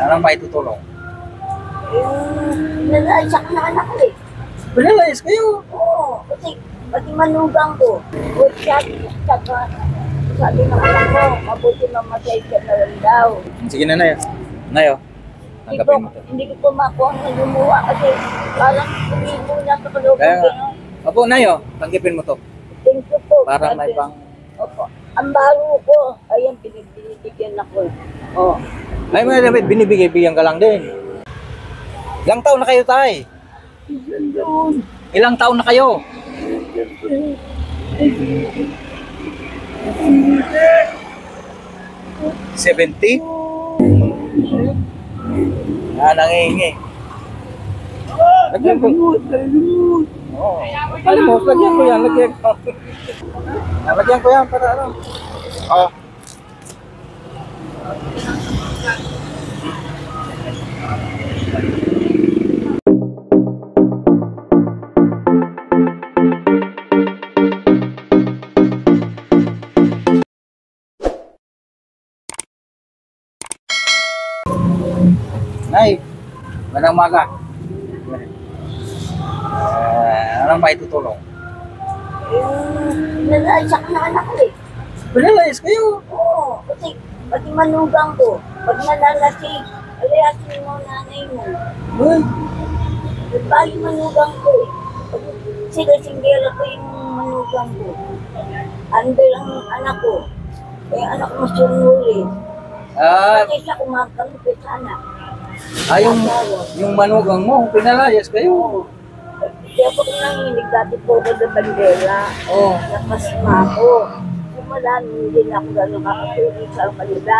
Anong may tutulong? Nalasak na anak ko eh. Pinalayas kayo. Oo, kasi pati manugang ko. O sabi ng anak ko, mabuti mamatay ka na lang daw. Sige na, Nay. Nay, oh. Tanggapin mo to. Hindi ko po makuha na lumuha kasi parang tumigo na sa kalooban Kaya ko. nga. Opo, Nay, oh. Tanggapin mo to. Thank you po. Para may pang... Opo. Ang baro ko, ayan, binibigyan ako. Oh. Ay, may binibigay-bigyan ka lang din. Ilang taon na kayo, Tay? Ilang taon na kayo? 70? Nangihingi. Lagyan ko. Oo. Alam mo, lagyan ko yan, lagyan ko. Lagyan ko yan para ano. Oh. Nay, magandang umaga. Anong may tutulong? Nalasak na anak ko eh. Pinalayas kayo. Oo, kasi pati manugang ko, pag nalalasing, alayasin mo nanay mo. Uy, Bali manugang ko eh. Pag sila-singgera ko yung manugang ko. Andal ang anak ko. Kaya anak ko masunuli. Kasi siya kumakamit sa anak. yung manugang mo, pinalayas kayo. Oo. Kaya pag nanginig dati po ko sa bandera, Oo. napasma ko. Simula hindi na ako gano'ng kakasulit sa kanila.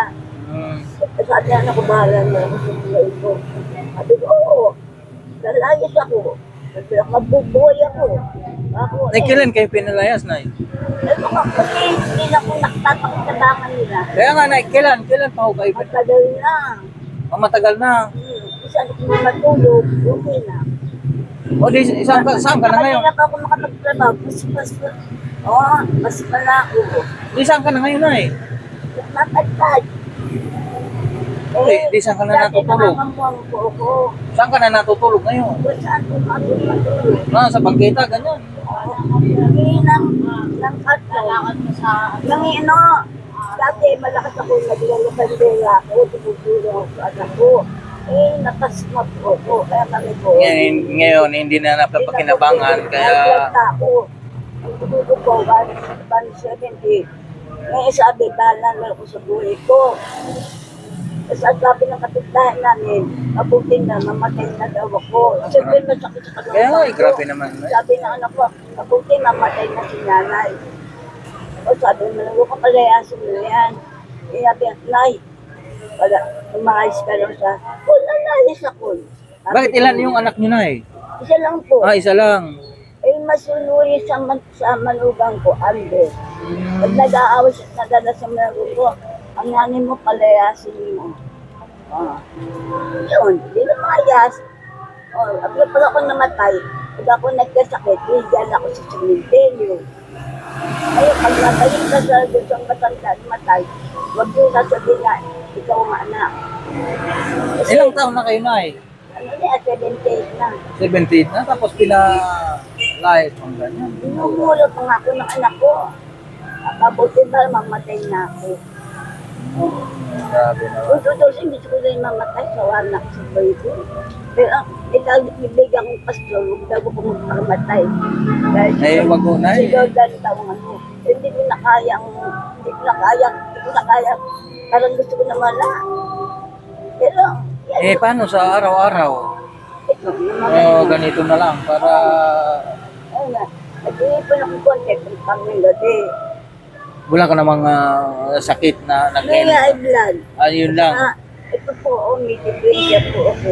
Sabi na ako, bahala na ako sa buhay ko. Sabi ko, oo, lalayas ako. Mabubuhay ako. Nay, kailan kayo pinalayas, Nay? Kasi hindi na ako nakatatakot sa tangan nila. Kaya nga, Nay, kailan pa ho kayo? Matagal na. Matagal na. Isa ko matulog, okay na. O, saan ka na ngayon? Kanina pa ako makapagtrabaho, mas mas pala ako. Saan ka na ngayon, Nay? Matagtag. Di saan ka na natutulog? Nangangamuang po ako. Saan ka na natutulog ngayon? Kung saan ko matulog. Sa bangketa, ganyan. Hindi ng katlo. Nang dati malakas ako naglalong bandera ako, tumutulong ako sa anak ko. Napasma po ako, kaya kami po. Ngayon, hindi na napapakinabangan, kaya... Naglagta ako. Ang tutulog ko, 170. Ngayon sabi, bahala na ako sa buhay ko. Tapos ang sabi ng kapitbahay namin, mabuti na, mamatay na daw ako. Siyempre masakit sa kalooban ko. Kaya nga, grabe naman. Sabi ng anak ko, mabuti mamatay na si nanay. O sabi mo, huwag ka palayasin mo yan. Sabi, Nay, wala, umayos ka lang siya. Wala, nayos ako. Bakit ilan yung anak nyo, Nay? Isa lang po. Isa lang. Masunuri sa manugang ko, Alde. Pag nag-aaway siya, nadala sa manugang ko, ang nanay mo, palayasin mo. Yun, hindi na mayas. Pag ako namatay, pag ako nagkasakit, higyan ako sa cementerio. Ayun, pag natayin ka sa gustong matay, huwag yung sasabihin na, ikaw ang anak. Kasi, Ilang taon na kayo, Nay? ano na, 78 na. 17 na, tapos pinalayas pang ganyan. Inumulo pa nga ako ng anak ko. Mabuti ba, mamatay na ako. Grabe na. Kung tutusin, gusto ko na yung mamatay, sawa na ako sa buhay ko. Pero ikaw, bibigyan kong pastor, huwag daw ko magpakamatay. Wag ko, Nay. Si Lord ang tawang ano. Hindi ko na kaya, parang gusto ko na wala. Pero, Paano sa araw-araw? ito, naman. Ganito na lang, para... Ayun nga, nag-iipon ako konti kung pamilode. Wala ka namang sakit na May high blood. Yun lang. Ito po, may depresya po ako.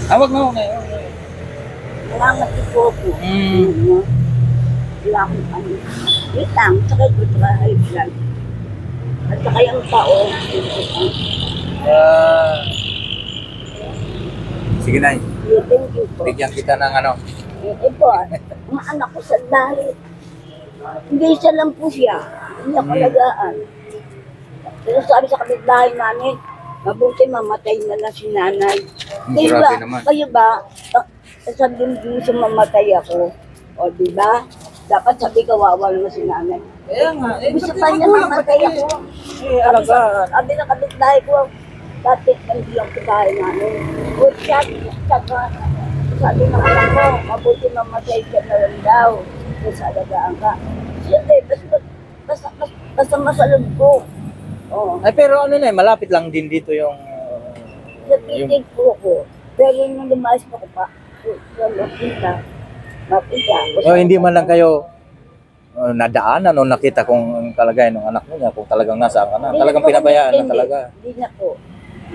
Wag na, ngayon. Nangamati po ako. Wala akong ano. Itang, saka ito sa high blood. At saka yung tao. Sige, Nay. Thank you po. Bigyan kita ng ano. Ito, mga anak ko sa dahil. Hindi isa lang po siya. Hindi ako alagaan. Pero sabi sa kapitbahay namin, Mabuti mamatay na lang si nanay. Grabe naman. Kayo ba, sasabihin mo siya mamatay ako. O, di ba? Dapat sabi kawawa naman si nanay. Kaya nga, Gusto pa niya mamatay ako. Eh, alagaan. Sabi ng kapitbahay ko, dati hindi ang kapitbahay namin. Good shot, sabi ng anak ko, mabuti mamatay ka na lang daw. Kasi alagaan ka. Siyempre, basta masalog ko. Oh. Ay, pero ano na eh, malapit lang din dito yung... Napitig po ko. Pero nung lumayas pa ko pa, mapita. Oh, hindi man lang kayo nadaanan o nakita kung kalagay ng anak mo niya, kung talagang nasaan ka na. Talagang pinabayaan na talaga. Hindi na po.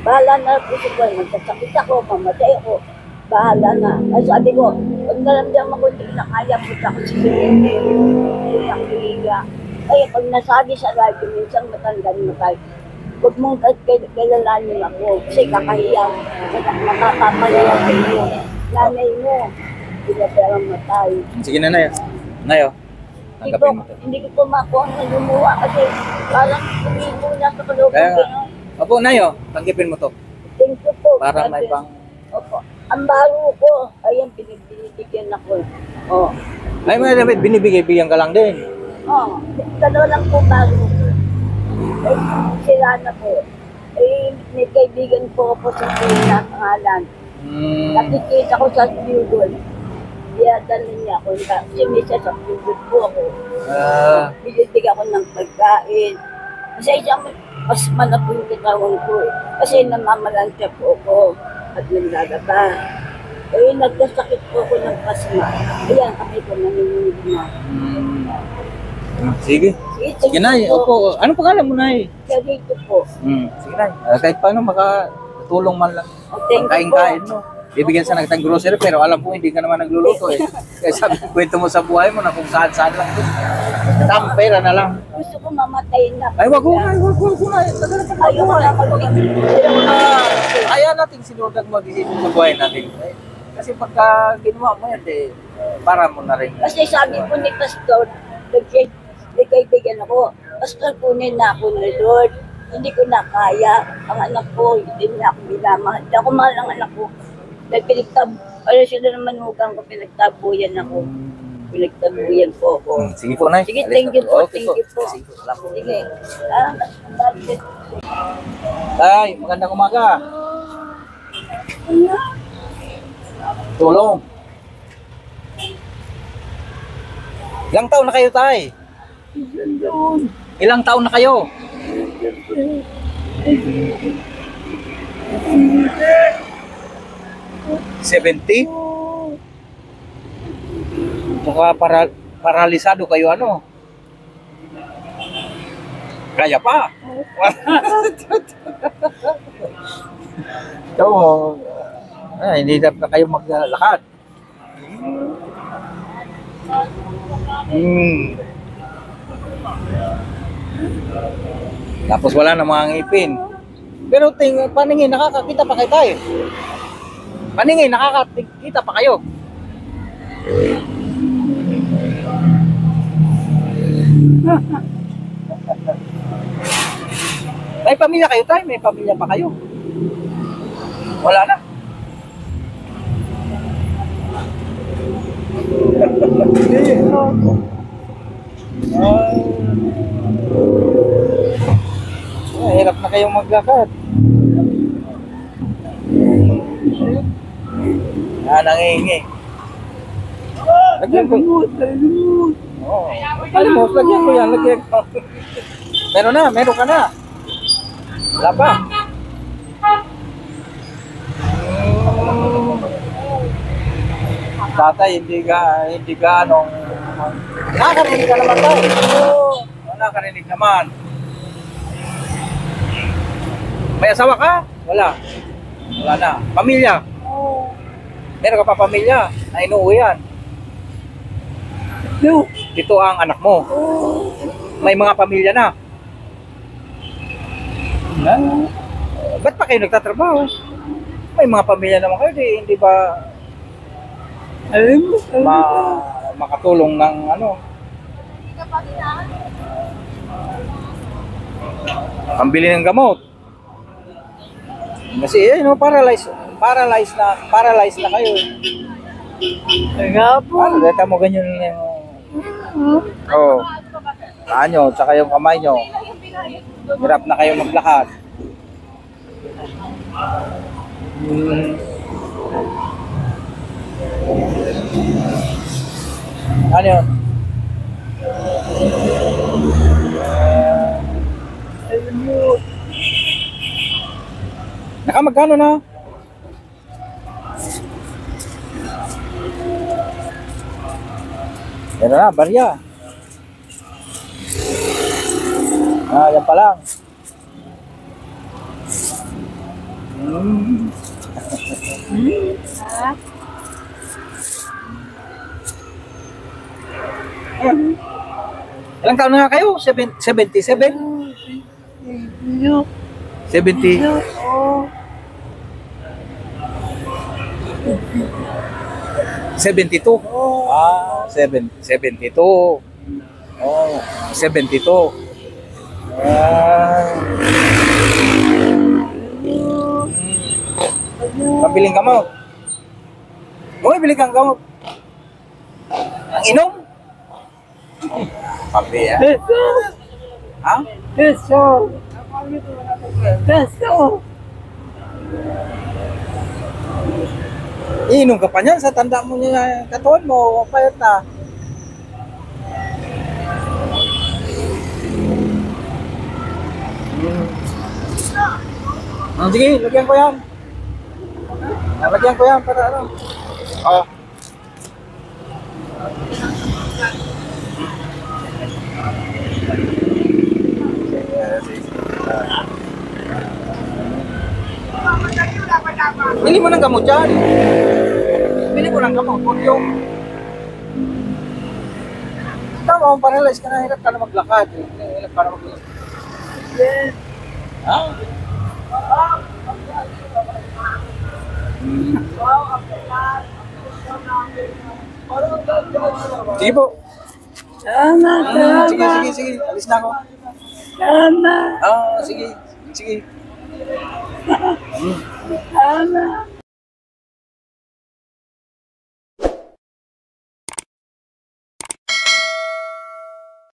Bahala na po si Juan. Magkasakit ako, mamatay ako. Bahala na. Ay sabi ko, pag naramdaman ko hindi na kaya, punta ko sa cemetery. Hindi na kiliga. Ay, pag nasabi sa radyo, minsan matandaan mo tayo. Huwag mong kilalanin ako. Kasi kakahiya. Nakakapahiya sa inyo. Nanay mo. Hindi na perang matay. Sige na, Nay. Nayo. Tanggapin mo to. Hindi ko makuha ng lumuha kasi parang kumibo na sa kalooban Kaya ko. nga. Opo, Nayo. Tanggapin mo to. Thank you po. Para may pang... Opo. Ang baro ko, ayan, binibigyan ako. Oh. Ay, mga David, binibigay-bigyan ka lang din. Oh, dalawa lang po baro ko. Ay, sila na po. Eh, may kaibigan po ako sa Pina, pangalan. Nakikita ko sa Google. Kaya dalhin niya ako. Kasi may sa Google po ako. Binibigyan ako ng pagkain. Kasi isang mas malapos yung katawan ko eh. Kasi namamalansya po ako at naglalaba. Eh, nagkasakit po ako ng pasma. Ayan, kami ko nanginginig na. Sige. Sige, Nay. Opo. Anong pangalan mo, Nay? Kaya dito po. Sige, Nay. Kahit paano makatulong man lang. Thank you po. Kain-kain mo. Bibigyan sa nagtang grocery pero alam ko hindi ka naman nagluluto eh. Kaya sabi ko, kwento mo sa buhay mo na kung saan-saan lang ito. Tamang pera na lang. Gusto ko mamatay na. Ay, wag ko na. Ayoko na mag-ibig. Kaya natin sinudag mag-isip sa buhay natin. Kasi pagka ginawa mo yan, para mo na rin. Kasi sabi po ni Pastor, nagkaibigan ako, Pastor, kunin na ako ni Lord. Hindi ko na kaya. Ang anak ko, hindi na ako binamahal. Hindi ako mahal ang anak ko. Ano sila naman hugang ko, pinagtabuyan ako. Pinagtabuyan po ako. Sige po, Nay. Sige, thank you po, Okay thank you po. Sige, salamat po. Sige. Ay, magandang umaga. Tulong. Ilang taon na kayo, Tay? Ilang taon na kayo? 70? Baka paralisado kayo, ano? Kaya pa. So, hindi na kayo maglalakad. Tapos wala na mga ngipin. Pero paningin, nakakakita pa kayo tayo. Paningin, nakakakita pa kayo. May pamilya kayo tayo? May pamilya pa kayo? Wala na. Hirap na kayong maglakad. Nangingi. Lagyan ko. Oo. Alam mo, lagyan ko yan. Lagyan ko. Meron ka na. Wala pa. Tatay, hindi ka anong... Nakakarinig ka naman tayo. Oo. Nakakarinig naman. May asawa ka? Wala. Wala na. Pamilya? Meron ka pa pamilya na inuwi yan? Ito ang anak mo? May mga pamilya na? Ba't pa kayo nagtatrabaho? May mga pamilya naman kayo, hindi ba makatulong ng ano? Pambili ng gamot. Kasi paralyzed na kayo. Kaya po. Ano, data mo ganyan yung... Oo. Paa nyo, tsaka yung kamay nyo. Hirap na kayo maglakad. Ano yun? Nakamagkano na? Yan na, barya. Yan pa lang. Ilang taon na nga kayo? 77? 70? Oo. 72? Ah, 72. Oh, 72. Pabiling gamot. Okay, bili kang gamot. Ang inom? Pabi, ha? Peso. Ha? Peso. Peso. Iinom ka pa niyan sa tanda mo niya, katawan mo, payat na. Sige, lagyan ko yan. Lagyan ko yan para ano. Oo. Bili mo ng gamot dyan. Bili mo ng gamot. Huwag yung... Tama, paralyzed ka na. Hirap ka na maglakad. Hirap ka na maglakad. Yes. Ha? Sige po. Salamat, Sige, salamat. sige, sige. Alis na ako. Salamat. Sige. Sige. Salamat.